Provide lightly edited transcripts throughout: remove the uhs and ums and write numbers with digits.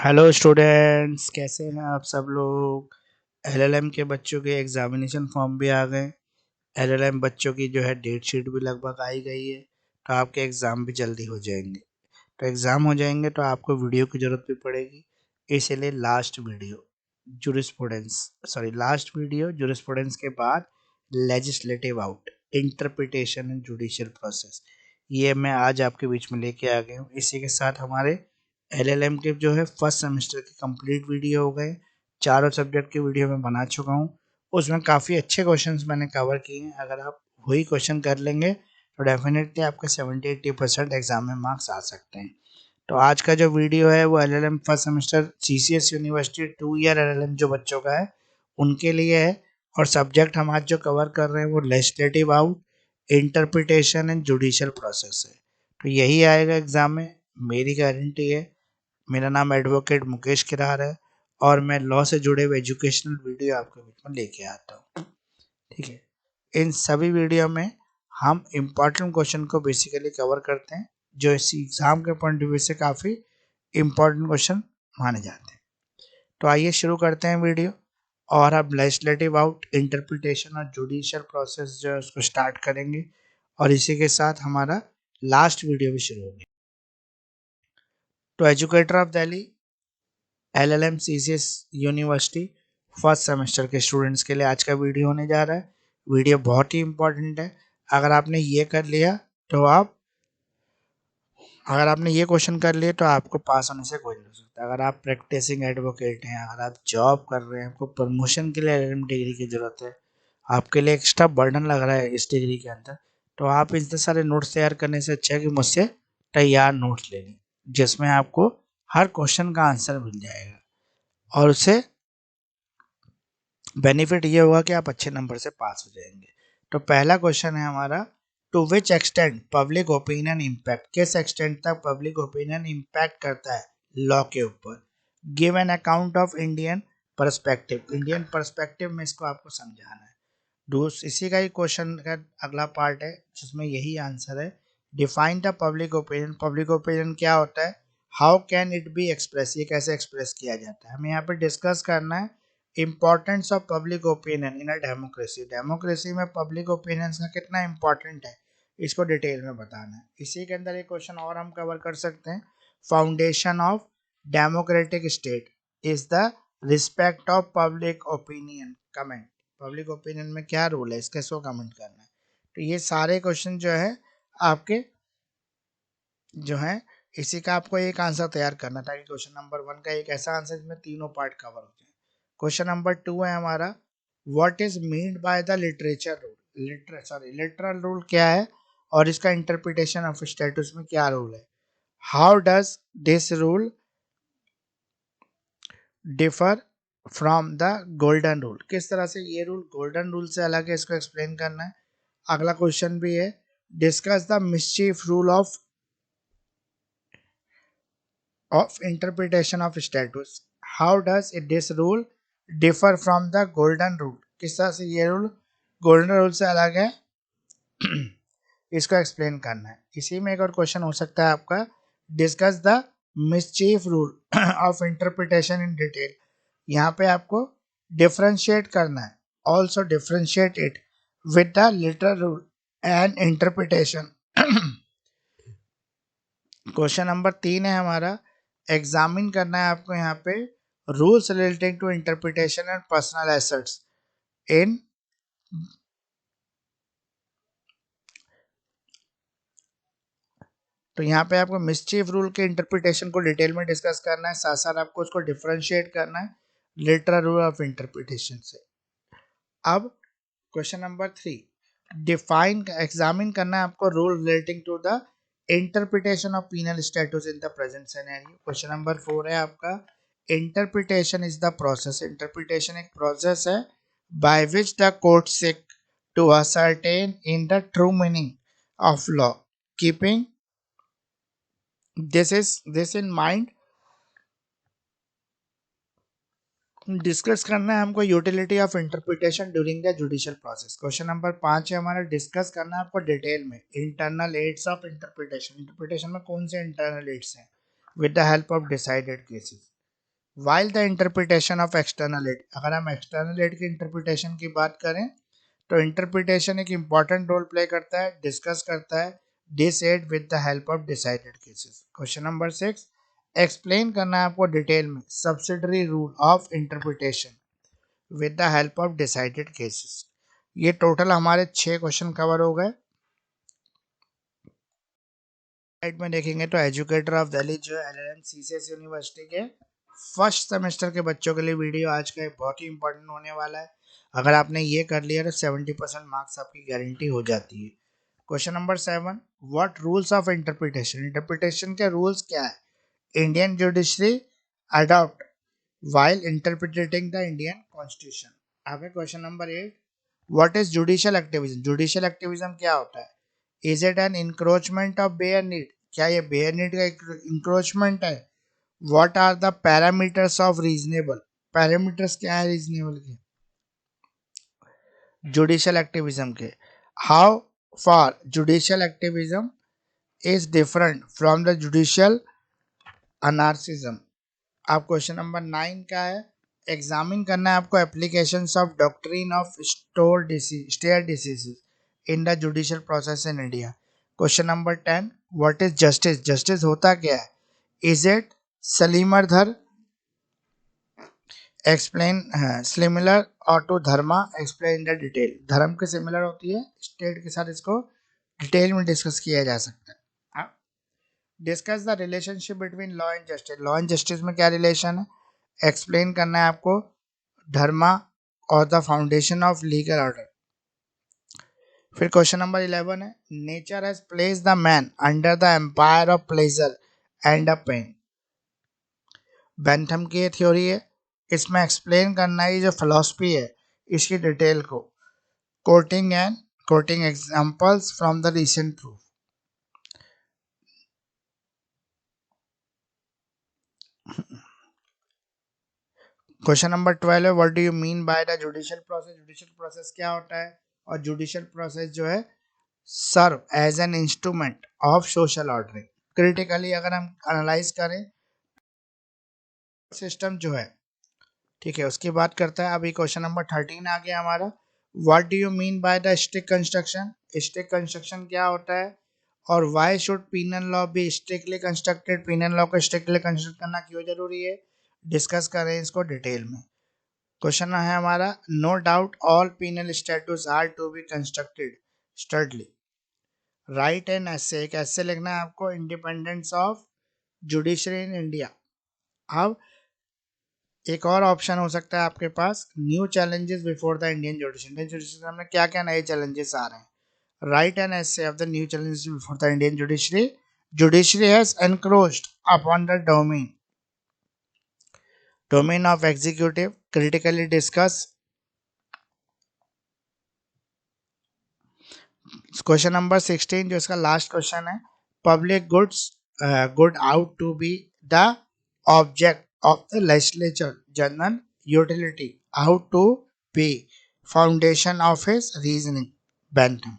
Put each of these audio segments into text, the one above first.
Hello students, कैसे हैं आप सब लोग। एलएलएम के बच्चों के एग्जामिनेशन फॉर्म भी आ गए। एलएलएम बच्चों की जो है डेट शीट भी लगभग आई गई है, तो आपके एग्ज़ाम भी जल्दी हो जाएंगे। तो एग्ज़ाम हो जाएंगे तो आपको वीडियो की ज़रूरत भी पड़ेगी। इसलिए लास्ट वीडियो जुरिस्प्रूडेंस के बाद legislative out, interpretation and judicial process, ये मैं आज आपके बीच में लेके आ गया हूँ। इसी के साथ हमारे एलएलएम के जो है फर्स्ट सेमेस्टर के कंप्लीट वीडियो हो गए। चारों सब्जेक्ट के वीडियो मैं बना चुका हूँ। उसमें काफ़ी अच्छे क्वेश्चंस मैंने कवर किए हैं। अगर आप वही क्वेश्चन कर लेंगे तो डेफिनेटली आपके 70-80% एग्जाम में मार्क्स आ सकते हैं। तो आज का जो वीडियो है वो LLM first semester CCS university 2 year LLM जो बच्चों का है उनके लिए है। और सब्जेक्ट हम आज जो कवर कर रहे हैं वो legislative out, interpretation and judicial process है। तो यही आएगा एग्जाम में, मेरी गारंटी है। मेरा नाम एडवोकेट मुकेश किरार है और मैं लॉ से जुड़े हुए एजुकेशनल वीडियो आपके बीच में लेके आता हूँ। ठीक है, इन सभी वीडियो में हम इम्पॉर्टेंट क्वेश्चन को बेसिकली कवर करते हैं जो इस एग्जाम के पॉइंट ऑफ व्यू से काफ़ी इम्पॉर्टेंट क्वेश्चन माने जाते हैं। तो आइए शुरू करते हैं वीडियो। और अब लेजिस्लेटिव आउट, इंटरप्रिटेशन और जुडिशियल प्रोसेस जो है उसको स्टार्ट करेंगे और इसी के साथ हमारा लास्ट वीडियो भी शुरू होगी। तो educator of Delhi LLM CCS university first semester के स्टूडेंट्स के लिए आज का वीडियो होने जा रहा है। वीडियो बहुत ही इंपॉर्टेंट है। अगर आपने ये कर लिया तो आप अगर आपने ये क्वेश्चन कर लिए तो आपको पास होने से कोई नहीं हो सकता। अगर आप प्रैक्टिसिंग एडवोकेट हैं, अगर आप जॉब कर रहे हैं, आपको प्रमोशन के लिए एलएलएम डिग्री की ज़रूरत है, आपके लिए एक्स्ट्रा बर्डन लग रहा है इस डिग्री के अंदर, तो आप इतने सारे नोट्स तैयार करने से अच्छा है कि मुझसे तैयार नोट्स ले लें जिसमें आपको हर क्वेश्चन का आंसर मिल जाएगा और उससे बेनिफिट ये होगा कि आप अच्छे नंबर से पास हो जाएंगे। तो पहला क्वेश्चन है हमारा, to which extent public opinion impact, किस एक्सटेंट तक पब्लिक ओपिनियन इम्पैक्ट करता है लॉ के ऊपर। Give an account of Indian perspective, Indian perspective में इसको आपको समझाना है। इसी का ही क्वेश्चन का अगला पार्ट है जिसमें यही आंसर है। Define the public opinion, public opinion क्या होता है, how can it be express, ये कैसे एक्सप्रेस किया जाता है। हमें यहाँ पे डिस्कस करना है importance of public opinion in a democracy, democracy में पब्लिक ओपिनियन का कितना इंपॉर्टेंट है इसको डिटेल में बताना है। इसी के अंदर एक क्वेश्चन और हम कवर कर सकते हैं, foundation of democratic state is the respect of public opinion, comment, public opinion में क्या रोल है इसका, इसको कमेंट करना है। तो ये सारे क्वेश्चन जो है आपके जो है इसी का आपको एक आंसर तैयार करना था कि क्वेश्चन नंबर 1 का एक ऐसा आंसर जिसमें तीनों पार्ट कवर होते हैं। क्वेश्चन नंबर 2 है हमारा, what is meant by the literature rule, literal rule क्या है और इसका इंटरप्रिटेशन ऑफ स्टेटस में क्या रोल है। How does this rule differ from the golden rule, किस तरह से ये रूल गोल्डन रूल से अलग है, इसको एक्सप्लेन करना है। अगला क्वेश्चन भी है, discuss the mischief rule of interpretation of status, how does it this rule differ from the golden rule, किस तरह से ये रूल गोल्डन रूल से अलग है इसको एक्सप्लेन करना है। इसी में एक और क्वेश्चन हो सकता है आपका, discuss the mischief rule of interpretation in detail, यहाँ पे आपको डिफरेंशिएट करना है, also differentiate it with the literal rule and interpretation. Question number 3 है हमारा, एग्जामिन करना है आपको यहाँ पे rules relating to interpretation and personal assets in, तो यहाँ पे आपको मिसचीफ रूल के इंटरप्रिटेशन को डिटेल में डिस्कस करना है, साथ साथ आपको उसको डिफरेंशिएट करना है लिटरल रूल ऑफ इंटरप्रिटेशन से। अब क्वेश्चन नंबर 3, डिफाइन एग्जामिन करना है आपको rule relating to the interpretation of penal status in the present scenario. Question number 4 है आपका, interpretation is the process, interpretation एक प्रोसेस है by which the court seek to ascertain in the true meaning of law, keeping this in mind. Discuss करना है हमको utility of interpretation during the judicial process. Question number 5 है हमारा, discuss करना है आपको डिटेल में internal ads of interpretation, interpretation में कौन से इंटरनल एड्स हैं with the help of decided cases. While the interpretation of external aid, अगर हम एक्सटर्नल एड की इंटरप्रिटेशन की बात करें तो इंटरप्रिटेशन एक इंपॉर्टेंट रोल प्ले करता है, डिस्कस करता है this aid with the help of decided cases. Question number 6, explain करना है आपको डिटेल में subsidiary rule of interpretation with the help of decided cases. ये टोटल हमारे 6 क्वेश्चन कवर हो गए। साइड में देखेंगे तो एजुकेटर ऑफ दिल्ली जो है एलएलएम सीसीएस यूनिवर्सिटी के फर्स्ट सेमेस्टर के बच्चों के लिए वीडियो आज का बहुत ही इंपॉर्टेंट होने वाला है। अगर आपने ये कर लिया तो 70% मार्क्स आपकी गारंटी हो जाती है। Question number 7, what rules of interpretation, interpretation के रूल्स क्या है Indian judiciary adopt while interpreting the Indian Constitution। आगे question number 8, what is judicial activism, judicial activism क्या होता है? Is it an encroachment of bare need, क्या ये bare need का इंक्रोचमेंट है? What are the parameters of reasonable, parameters क्या है रीजनेबल के जुडिशियल एक्टिविज्म के? How far judicial activism is different from the judicial anarchism. आप क्वेश्चन नंबर 9 का है, एग्जामिन करना है आपको applications of doctrine of stare decisis in the judicial process in India. Question number 10, what is justice, justice होता क्या है? Is it सलीमरधर, एक्सप्लेन सिमिलर और to dharma, explain in the detail. धर्म के सिमिलर होती है, स्टेट के साथ इसको डिटेल में डिस्कस किया जा सकता है। Discuss the relationship between law and justice, law and justice में क्या रिलेशन है? एक्सप्लेन करना है आपको धर्मा और the foundation of legal order. फिर क्वेश्चन नंबर 11 है, nature has place the man under the empire of pleasure and a pain. Bentham की थ्योरी है, इसमें एक्सप्लेन करना है जो फिलॉसफी है इसकी डिटेल को, quoting examples from the recent proof. Question number 12 है, what do you mean by the judicial process, judicial process क्या होता है? और जुडिशियल प्रोसेस जो है serve as an instrument of social ordering. Critically अगर हम एनालाइज करें सिस्टम जो है, ठीक है, उसकी बात करता है। अभी क्वेश्चन नंबर 13 आ गया हमारा, what do you mean by the strict construction, strict construction क्या होता है? और why should penal law be strictly constructed, penal law को स्ट्रिक्टली कंस्ट्रक्ट करना क्यों जरूरी है? डिस्कस करें इसको डिटेल में। क्वेश्चन है हमारा, no doubt all penal statutes are to be constructed strictly, write an essay, एक ऐसे लिखना है आपको, independence of judiciary in India. अब एक और ऑप्शन हो सकता है आपके पास, new challenges before the Indian judiciary, Indian judiciary में क्या क्या नए चैलेंजेस आ रहे हैं? Write an essay of the new challenges before the Indian judiciary, judiciary has encroached upon the domain of executive, critically discuss। Question number 16 जो इसका last question है, public goods good ought to be the object of the legislature general utility ought to be foundation of his reasoning Bentham.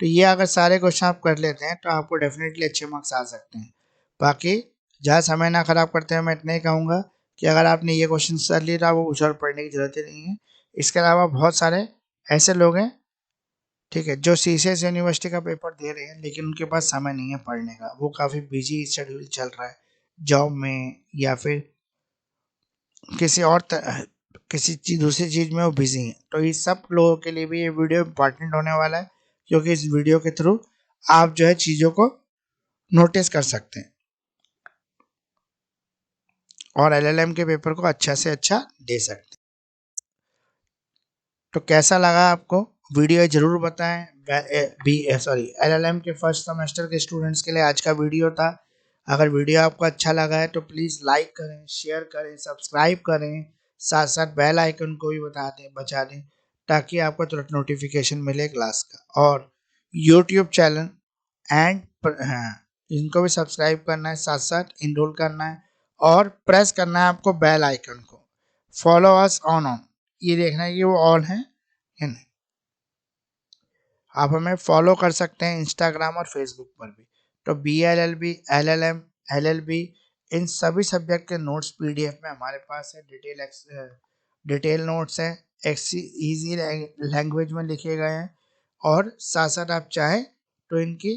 तो ये अगर सारे question आप कर लेते हैं तो आपको डेफिनेटली अच्छे मार्क्स आ सकते हैं। बाकी ज़्यादा समय ना खराब करते हैं, मैं इतना ही कहूँगा कि अगर आपने ये क्वेश्चन कर लिया तो आपको कुछ और पढ़ने की जरूरत ही नहीं है। इसके अलावा बहुत सारे ऐसे लोग हैं, ठीक है, जो सीसीएस यूनिवर्सिटी का पेपर दे रहे हैं लेकिन उनके पास समय नहीं है पढ़ने का, वो काफ़ी बिजी शेड्यूल चल रहा है जॉब में या फिर किसी और किसी चीज दूसरी चीज में वो बिजी हैं। तो इस सब लोगों के लिए भी ये वीडियो इंपॉर्टेंट होने वाला है, क्योंकि इस वीडियो के थ्रू आप जो है चीज़ों को नोटिस कर सकते हैं और एलएलएम के पेपर को अच्छा से अच्छा दे सकते हैं। तो कैसा लगा आपको वीडियो जरूर बताएं। एलएलएम के फर्स्ट सेमेस्टर के स्टूडेंट्स के लिए आज का वीडियो था। अगर वीडियो आपको अच्छा लगा है तो प्लीज़ लाइक करें, शेयर करें, सब्सक्राइब करें, साथ साथ बेल आइकन को भी बचा दें ताकि आपको तुरंत नोटिफिकेशन मिले क्लास का। और यूट्यूब चैनल एंड हाँ, इनको भी सब्सक्राइब करना है, साथ साथ इनरोल करना है और प्रेस करना है आपको बेल आइकन को। फॉलो अस ऑन ये देखना है कि वो ऑन है या नहीं। आप हमें फॉलो कर सकते हैं इंस्टाग्राम और फेसबुक पर भी। तो BLLB LLM LLB इन सभी सब्जेक्ट के नोट्स पीडीएफ में हमारे पास है। डिटेल नोट्स हैं, इजी लैंग्वेज में लिखे गए हैं, और साथ साथ आप चाहें तो इनकी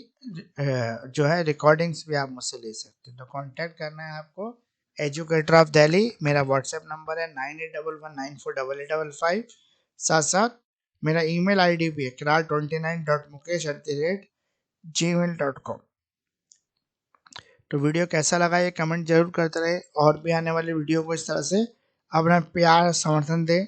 जो है रिकॉर्डिंग्स भी आप मुझसे ले सकते हैं। तो कांटेक्ट करना है आपको एजुकेटर ऑफ दिल्ली। मेरा व्हाट्सएप नंबर है 9811948855। साथ साथ मेरा ईमेल आईडी भी है kral29.mukesh@gmail.com। तो वीडियो कैसा लगा ये कमेंट जरूर करते रहे, और भी आने वाले वीडियो को इस तरह से अपना प्यार समर्थन दें।